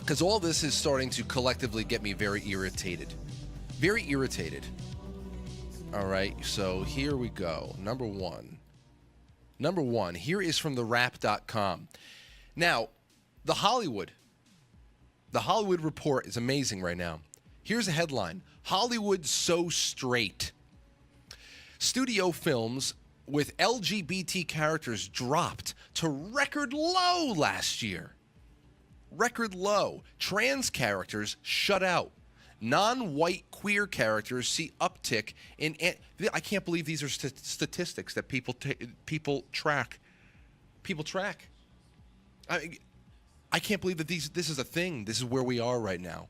because all this is starting to collectively get me very irritated. Very irritated. All right, so here we go. Number one. Here is from therap.com. Now, The Hollywood Report is amazing right now. Here's a headline. Hollywood so straight. Studio films with LGBT characters dropped to record low last year. Record low. Trans characters shut out. Non-white queer characters see uptick in. I can't believe these are statistics that people track. People track. I can't believe that this is a thing. This is where we are right now.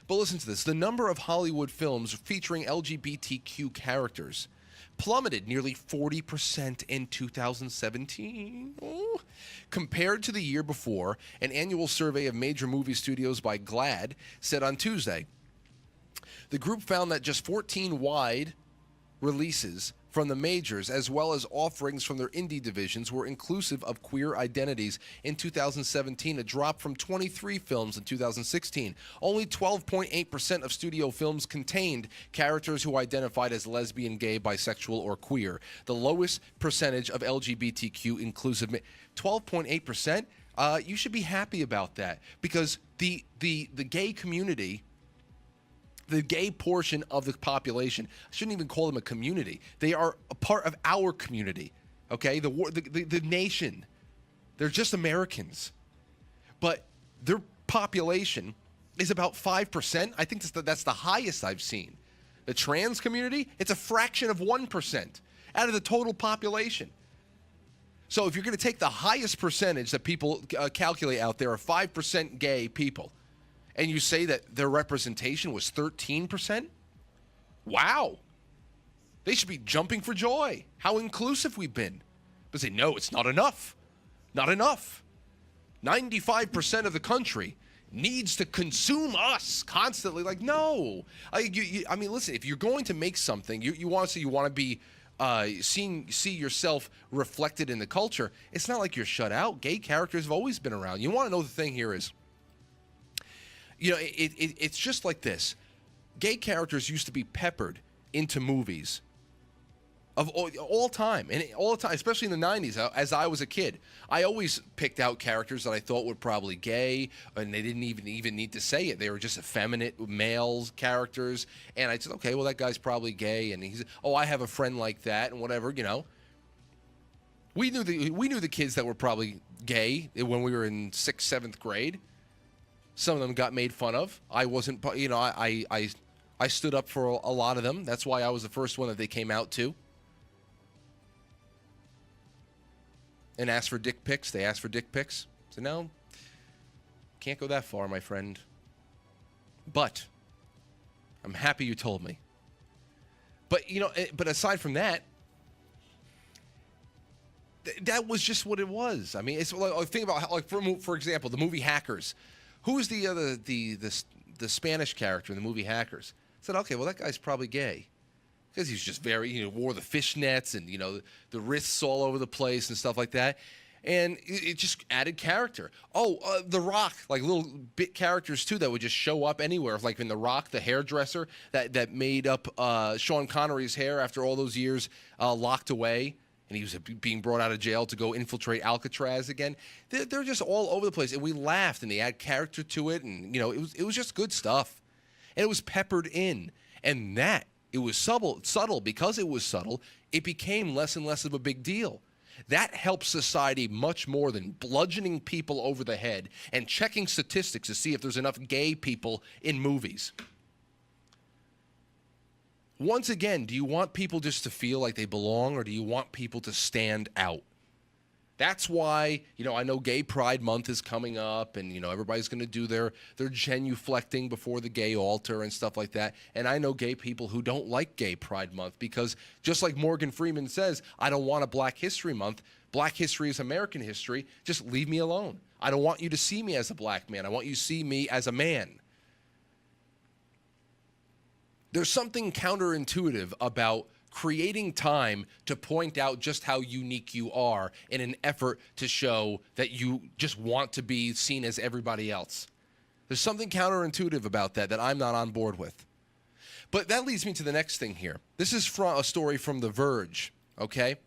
But listen to this. The number of Hollywood films featuring LGBTQ characters plummeted nearly 40% in 2017. Ooh. Compared to the year before, an annual survey of major movie studios by GLAAD said on Tuesday. The group found that just 14 wide releases from the majors, as well as offerings from their indie divisions, were inclusive of queer identities in 2017, a drop from 23 films in 2016. Only 12.8% of studio films contained characters who identified as lesbian, gay, bisexual, or queer, the lowest percentage of LGBTQ inclusive. 12.8%? You should be happy about that, because the gay community, the gay portion of the population, I shouldn't even call them a community. They are a part of our community, okay? The nation. They're just Americans. But their population is about 5%. I think that's the highest I've seen. The trans community, it's a fraction of 1% out of the total population. So if you're going to take the highest percentage that people calculate out there are 5% gay people, and you say that their representation was 13%? Wow. They should be jumping for joy. How inclusive we've been. But say, no, it's not enough. Not enough. 95% of the country needs to consume us constantly. Like, no. I mean, listen, if you're going to make something, you want to be see yourself reflected in the culture. It's not like you're shut out. Gay characters have always been around. You want to know the thing here is, it's just like this. Gay characters used to be peppered into movies of all time, and all the time, especially in the 90s. As I was a kid, I always picked out characters that I thought were probably gay, and they didn't even need to say it. They were just effeminate male characters, and I said, okay, well, that guy's probably gay, and I have a friend like that, and whatever, We knew the kids that were probably gay when we were in 6th, 7th grade. Some of them got made fun of. I wasn't, I stood up for a lot of them. That's why I was the first one that they came out to. And asked for dick pics. They asked for dick pics. So no, can't go that far, my friend. But I'm happy you told me. But, but aside from that, that was just what it was. I mean, it's like, think about how, like, for example, the movie Hackers. Who was the Spanish character in the movie Hackers? I said, okay, well, that guy's probably gay. Because he's just very, wore the fishnets and, the wrists all over the place and stuff like that. And it just added character. Oh, The Rock, like little bit characters, too, that would just show up anywhere. Like in The Rock, the hairdresser that made up Sean Connery's hair after all those years locked away. And he was being brought out of jail to go infiltrate Alcatraz again. They're just all over the place. And we laughed, and they add character to it. And, it was just good stuff. And it was peppered in. And it was subtle. Because it was subtle, it became less and less of a big deal. That helps society much more than bludgeoning people over the head and checking statistics to see if there's enough gay people in movies. Once again, do you want people just to feel like they belong, or do you want people to stand out? That's why, I know Gay Pride Month is coming up, and, everybody's going to do their genuflecting before the gay altar and stuff like that. And I know gay people who don't like Gay Pride Month because, just like Morgan Freeman says, I don't want a Black History Month. Black history is American history. Just leave me alone. I don't want you to see me as a black man. I want you to see me as a man. There's something counterintuitive about creating time to point out just how unique you are in an effort to show that you just want to be seen as everybody else. There's something counterintuitive about that I'm not on board with. But that leads me to the next thing here. This is from a story from The Verge, okay?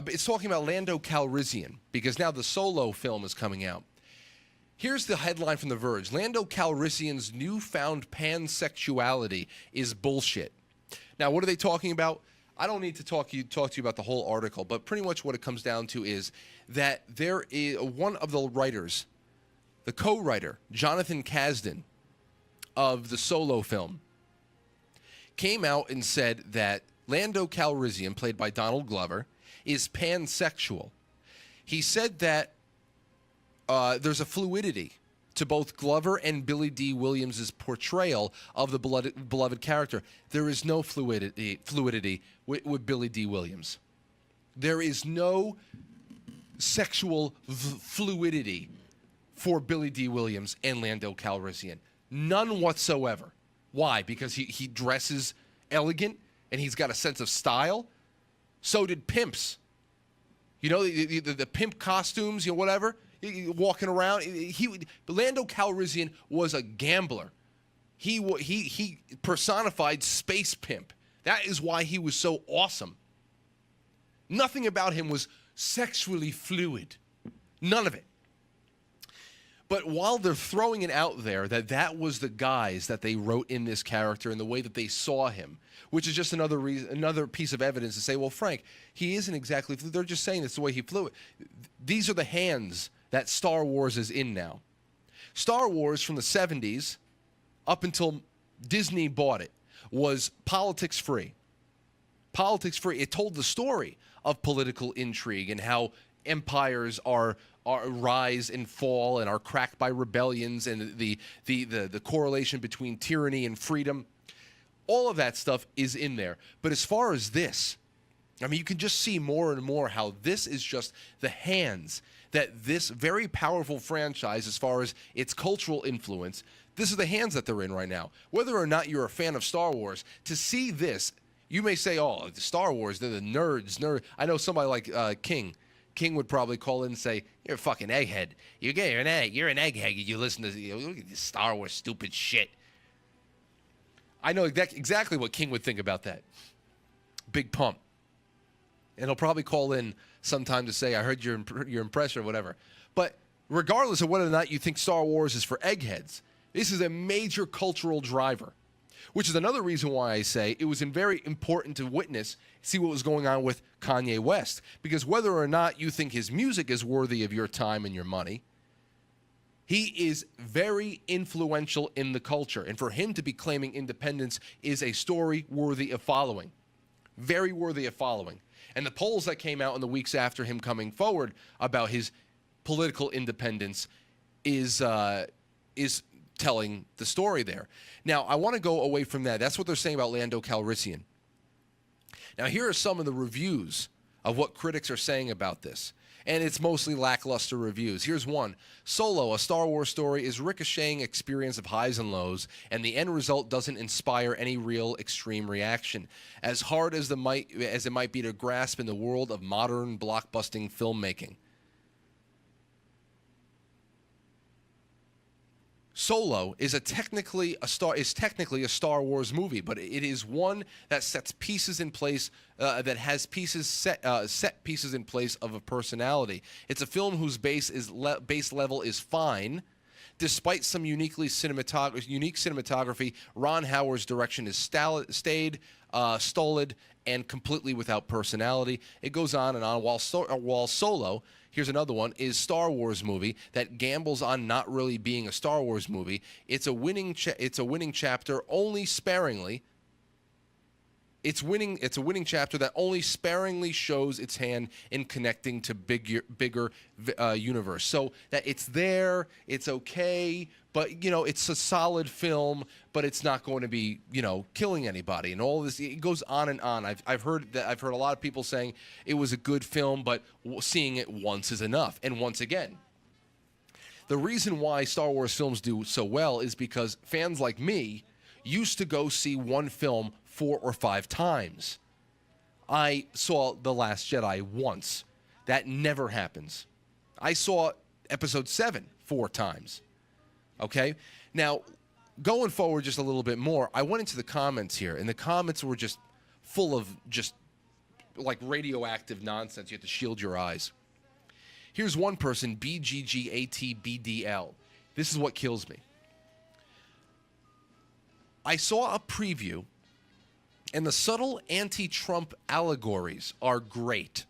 It's talking about Lando Calrissian, because now the Solo film is coming out. Here's the headline from The Verge. Lando Calrissian's newfound pansexuality is bullshit. Now, what are they talking about? I don't need to talk to you about the whole article, but pretty much what it comes down to is that there is one of the writers, the co-writer, Jonathan Kasdan, of the Solo film, came out and said that Lando Calrissian, played by Donald Glover, is pansexual. He said that there's a fluidity to both Glover and Billy D. Williams' portrayal of the beloved character. There is no fluidity with Billy D. Williams. There is no sexual fluidity for Billy D. Williams and Lando Calrissian. None whatsoever. Why? Because he dresses elegant and he's got a sense of style. So did pimps. You know, the pimp costumes, whatever, walking around. Lando Calrissian was a gambler. He personified space pimp. That is why he was so awesome. Nothing about him was sexually fluid. None of it. But while they're throwing it out there that was the guise that they wrote in this character and the way that they saw him, which is just another piece of evidence to say, well, Frank, he isn't exactly fluid. They're just saying it's the way he flew it. These are the hands that Star Wars is in now. Star Wars from the 70s up until Disney bought it was politics free. Politics free. It told the story of political intrigue and how empires are rise and fall and are cracked by rebellions and the correlation between tyranny and freedom. All of that stuff is in there. But as far as this, I mean, you can just see more and more how this is just the hands that this very powerful franchise, as far as its cultural influence, this is the hands that they're in right now. Whether or not you're a fan of Star Wars, to see this, you may say, oh, Star Wars, they're the nerds. I know somebody like King. King would probably call in and say, you're a fucking egghead. You're an egghead. You listen to look at this Star Wars stupid shit. I know exactly what King would think about that. Big pump. And he'll probably call in sometime to say, I heard your impression or whatever. But regardless of whether or not you think Star Wars is for eggheads, this is a major cultural driver, which is another reason why I say it was very important to see what was going on with Kanye West. Because whether or not you think his music is worthy of your time and your money, he is very influential in the culture. And for him to be claiming independence is a story worthy of following. Very worthy of following. And the polls that came out in the weeks after him coming forward about his political independence is telling the story there. Now, I want to go away from that. That's what they're saying about Lando Calrissian. Now, here are some of the reviews of what critics are saying about this. And it's mostly lackluster reviews. Here's one. Solo, a Star Wars story, is ricocheting experience of highs and lows, and the end result doesn't inspire any real extreme reaction. As hard as it might be to grasp in the world of modern blockbusting filmmaking. Solo is technically a Star Wars movie, but it is one that sets pieces in place, that has set pieces in place of a personality. It's a film whose base level is fine, despite some unique cinematography. Ron Howard's direction is stolid and completely without personality. It goes on and on. While Solo, here's another one, is Star Wars movie that gambles on not really being a Star Wars movie. It's a winning chapter only sparingly. It's a winning chapter that only sparingly shows its hand in connecting to bigger universe. So that it's there, it's okay, but it's a solid film, but it's not going to be killing anybody. And all this, it goes on and on. I've heard a lot of people saying it was a good film, but seeing it once is enough. And once again, the reason why Star Wars films do so well is because fans like me used to go see one film 4 or 5 times. I saw The Last Jedi once. That never happens. I saw Episode 7 4 times. Okay? Now, going forward just a little bit more, I went into the comments here, and the comments were just full of just like radioactive nonsense. You have to shield your eyes. Here's one person, BGGATBDL. This is what kills me. I saw a preview, and the subtle anti-Trump allegories are great.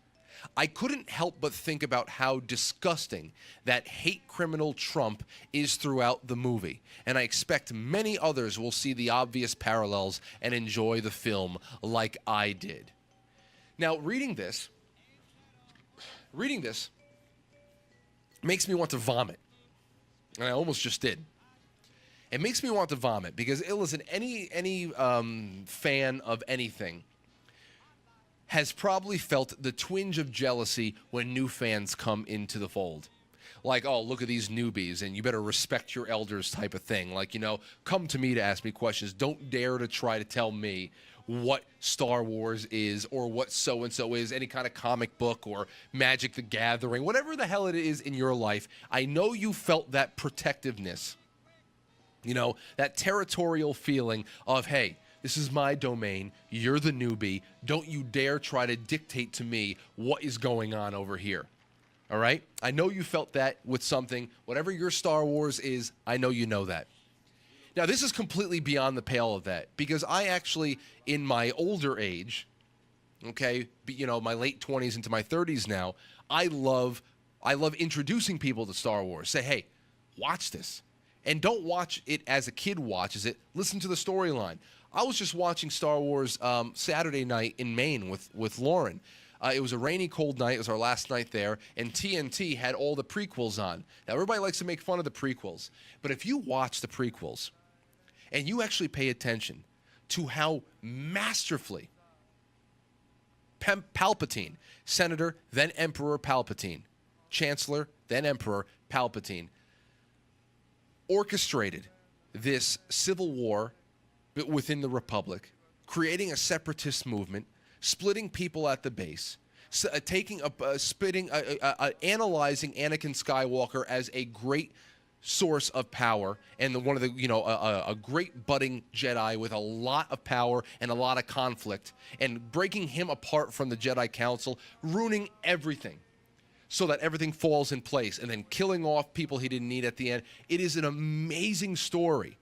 I couldn't help but think about how disgusting that hate criminal Trump is throughout the movie, and I expect many others will see the obvious parallels and enjoy the film like I did. Now, reading this makes me want to vomit, and I almost just did. It makes me want to vomit because, listen, any fan of anything has probably felt the twinge of jealousy when new fans come into the fold. Like, oh, look at these newbies, and you better respect your elders type of thing. Like, come to me to ask me questions. Don't dare to try to tell me what Star Wars is or what so-and-so is, any kind of comic book or Magic the Gathering, whatever the hell it is in your life. I know you felt that protectiveness, that territorial feeling of, hey, this is my domain. You're the newbie. Don't you dare try to dictate to me what is going on over here. All right? I know you felt that with something. Whatever your Star Wars is, I know you know that. Now, this is completely beyond the pale of that because I actually, in my older age, okay, my late 20s into my 30s now, I love introducing people to Star Wars. Say, hey, watch this. And don't watch it as a kid watches it. Listen to the storyline. I was just watching Star Wars Saturday night in Maine with Lauren. It was a rainy, cold night. It was our last night there, and TNT had all the prequels on. Now, everybody likes to make fun of the prequels, but if you watch the prequels and you actually pay attention to how masterfully Palpatine, Senator, then Emperor Palpatine, Chancellor, then Emperor Palpatine, orchestrated this civil war within the Republic, creating a separatist movement, splitting people at the base, analyzing Anakin Skywalker as a great source of power and one of the a great budding Jedi with a lot of power and a lot of conflict, and breaking him apart from the Jedi Council, ruining everything so that everything falls in place, and then killing off people he didn't need at the end. It is an amazing story.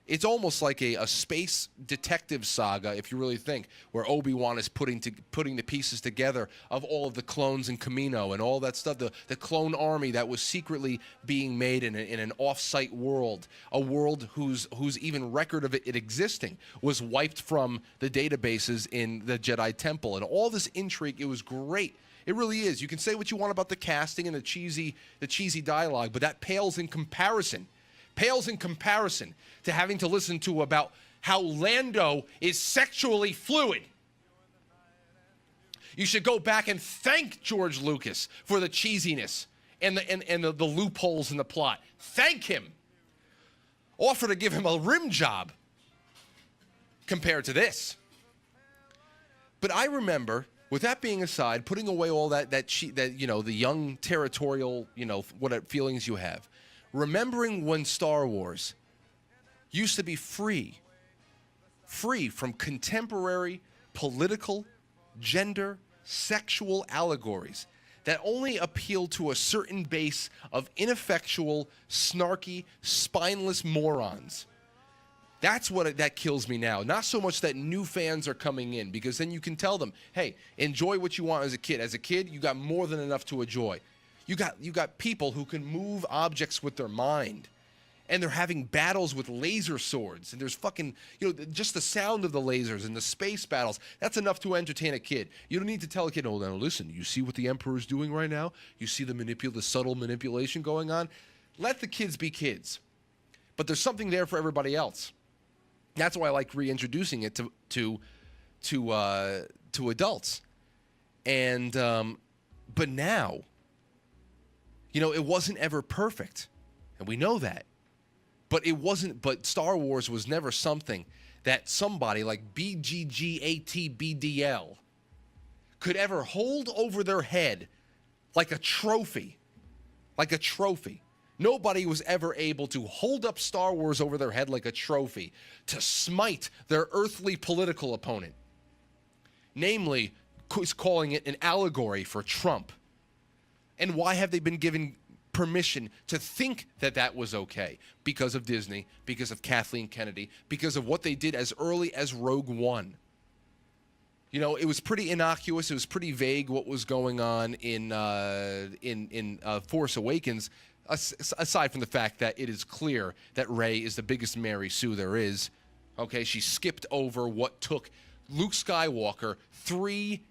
It's almost like a space detective saga, if you really think, where Obi-Wan is putting the pieces together of all of the clones in Kamino and all that stuff, the clone army that was secretly being made in an off-site world, a world whose even record of it existing was wiped from the databases in the Jedi Temple, and all this intrigue. It was great. It really is. You can say what you want about the casting and the cheesy dialogue, but that pales in comparison to having to listen to about how Lando is sexually fluid. You should go back and thank George Lucas for the cheesiness and the loopholes in the plot. Thank him. Offer to give him a rim job compared to this. But I remember, with that being aside, putting away all that the young territorial, what feelings you have, remembering when Star Wars used to be free from contemporary political, gender, sexual allegories that only appeal to a certain base of ineffectual, snarky, spineless morons. That's that kills me now. Not so much that new fans are coming in, because then you can tell them, hey, enjoy what you want as a kid. As a kid, you got more than enough to enjoy. You got people who can move objects with their mind, and they're having battles with laser swords, and there's fucking, just the sound of the lasers and the space battles. That's enough to entertain a kid. You don't need to tell a kid, oh, now listen, you see what the Emperor's doing right now? You see the subtle manipulation going on? Let the kids be kids. But there's something there for everybody else. That's why I like reintroducing it to adults. And but now, it wasn't ever perfect, and we know that. But Star Wars was never something that somebody like BGGATBDL could ever hold over their head like a trophy. Nobody was ever able to hold up Star Wars over their head like a trophy to smite their earthly political opponent. Namely, calling it an allegory for Trump. And why have they been given permission to think that that was okay? Because of Disney, because of Kathleen Kennedy, because of what they did as early as Rogue One. You know, it was pretty innocuous. It was pretty vague what was going on in Force Awakens, aside from the fact that it is clear that Rey is the biggest Mary Sue there is. Okay, she skipped over what took Luke Skywalker 3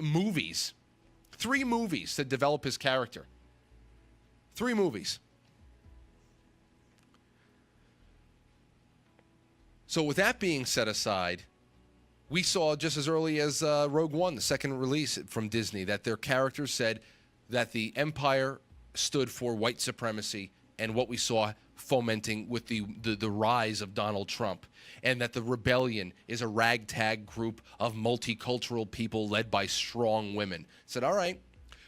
movies to develop his character. 3 movies. So with that being set aside, we saw just as early as Rogue One, the second release from Disney, that their characters said that the Empire stood for white supremacy and what we saw fomenting with the rise of Donald Trump, and that the rebellion is a ragtag group of multicultural people led by strong women. Said, all right,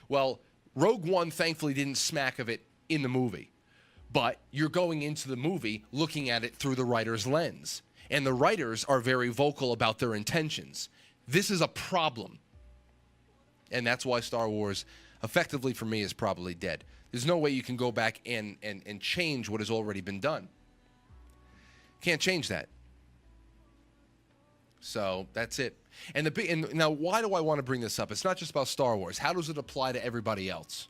well, Rogue One thankfully didn't smack of it in the movie, but you're going into the movie looking at it through the writer's lens, and the writers are very vocal about their intentions. This is a problem, and that's why Star Wars, effectively for me, is probably dead. There's no way you can go back and change what has already been done. Can't change that. So that's it. And now, why do I want to bring this up? It's not just about Star Wars. How does it apply to everybody else?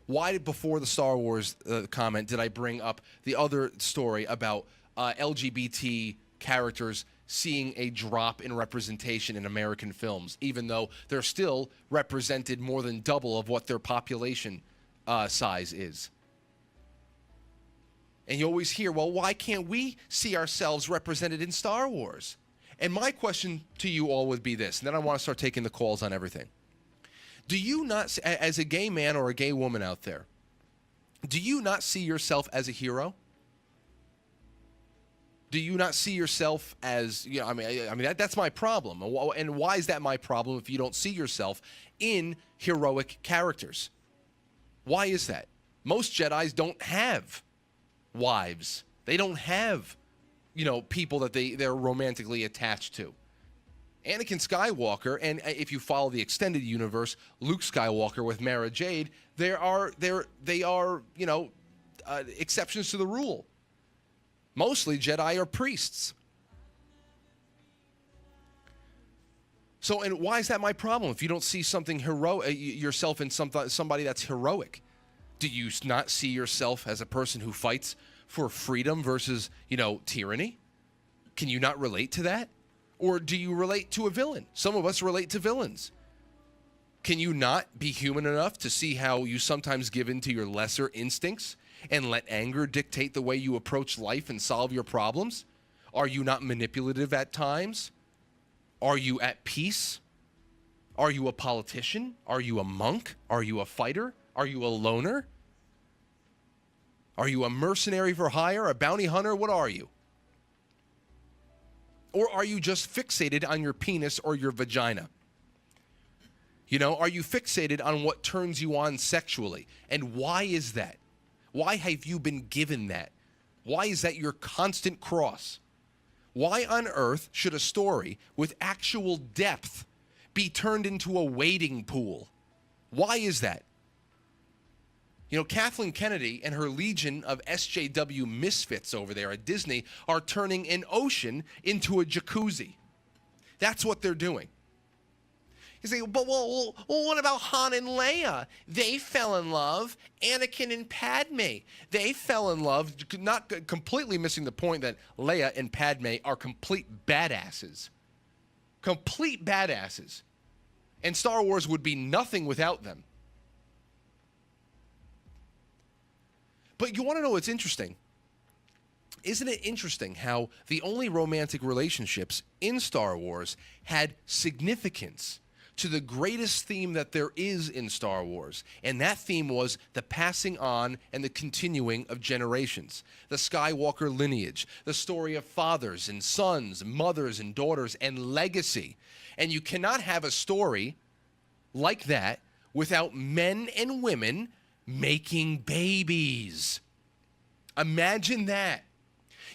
Why, before the Star Wars comment, did I bring up the other story about LGBT characters seeing a drop in representation in American films, even though they're still represented more than double of what their population size is? And you always hear, well, why can't we see ourselves represented in Star Wars? And my question to you all would be this, and then I want to start taking the calls on everything. Do you not, as a gay man or a gay woman out there, do you not see yourself as a hero? Do you not see yourself as, you know, I mean that's my problem. And why is that my problem if you don't see yourself in heroic characters? Why is that? Most Jedis don't have wives. They don't have, you know, people that they're romantically attached to. Anakin Skywalker, and if you follow the extended universe, Luke Skywalker with Mara Jade, they are you know, exceptions to the rule. Mostly Jedi are priests. So, and why is that my problem? If you don't see something heroic, yourself in somebody that's heroic, do you not see yourself as a person who fights for freedom versus, you know, tyranny? Can you not relate to that? Or do you relate to a villain? Some of us relate to villains. Can you not be human enough to see how you sometimes give in to your lesser instincts and let anger dictate the way you approach life and solve your problems? Are you not manipulative at times? Are you at peace? Are you a politician? Are you a monk? Are you a fighter? Are you a loner? Are you a mercenary for hire, a bounty hunter? What are you? Or are you just fixated on your penis or your vagina? You know, are you fixated on what turns you on sexually? And why is that? Why have you been given that? Why is that your constant cross? Why on earth should a story with actual depth be turned into a wading pool? Why is that? You know, Kathleen Kennedy and her legion of SJW misfits over there at Disney are turning an ocean into a jacuzzi. That's what they're doing. You say, but well, what about Han and Leia? They fell in love. Anakin and Padme, they fell in love. Not completely missing the point that Leia and Padme are complete badasses. Complete badasses. And Star Wars would be nothing without them. But you want to know what's interesting? Isn't it interesting how the only romantic relationships in Star Wars had significance to the greatest theme that there is in Star Wars? And that theme was the passing on and the continuing of generations. The Skywalker lineage, the story of fathers and sons, mothers and daughters, and legacy. And you cannot have a story like that without men and women making babies. Imagine that.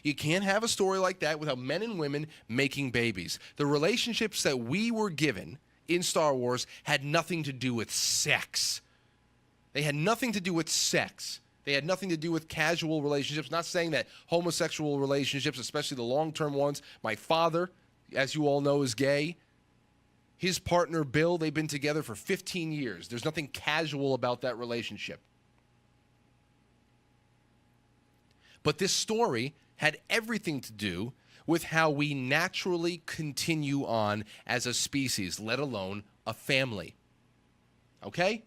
You can't have a story like that without men and women making babies. The relationships that we were given in Star Wars had nothing to do with sex. They had nothing to do with sex. They had nothing to do with casual relationships. Not saying that homosexual relationships, especially the long-term ones, my father, as you all know, is gay. His partner, Bill, they've been together for 15 years. There's nothing casual about that relationship. But this story had everything to do with how we naturally continue on as a species, let alone a family. Okay?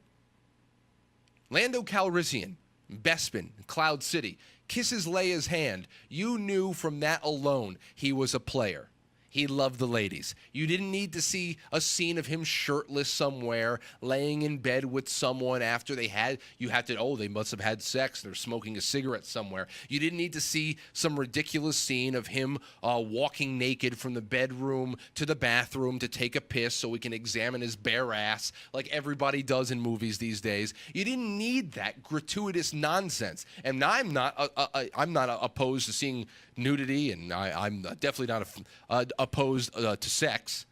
Lando Calrissian, Bespin, Cloud City, kisses Leia's hand. You knew from that alone he was a player. He loved the ladies. You didn't need to see a scene of him shirtless somewhere, laying in bed with someone after they had, they must have had sex. They're smoking a cigarette somewhere. You didn't need to see some ridiculous scene of him walking naked from the bedroom to the bathroom to take a piss so we can examine his bare ass like everybody does in movies these days. You didn't need that gratuitous nonsense. And I'm not opposed to seeing nudity, and I'm definitely not opposed to sex.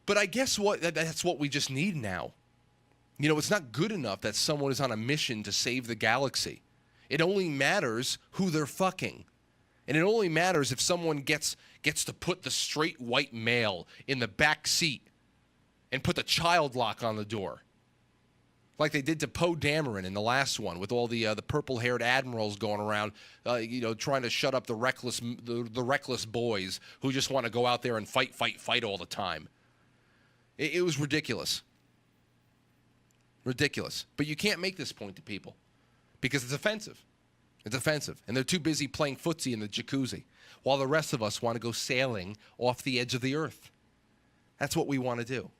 But I guess that's what we just need now. You know, it's not good enough that someone is on a mission to save the galaxy. It only matters who they're fucking. And it only matters if someone gets to put the straight white male in the back seat and put the child lock on the door. Like they did to Poe Dameron in the last one, with all the purple-haired admirals going around, trying to shut up the reckless boys who just want to go out there and fight all the time. It was ridiculous. Ridiculous. But you can't make this point to people because it's offensive. It's offensive. And they're too busy playing footsie in the jacuzzi while the rest of us want to go sailing off the edge of the earth. That's what we want to do.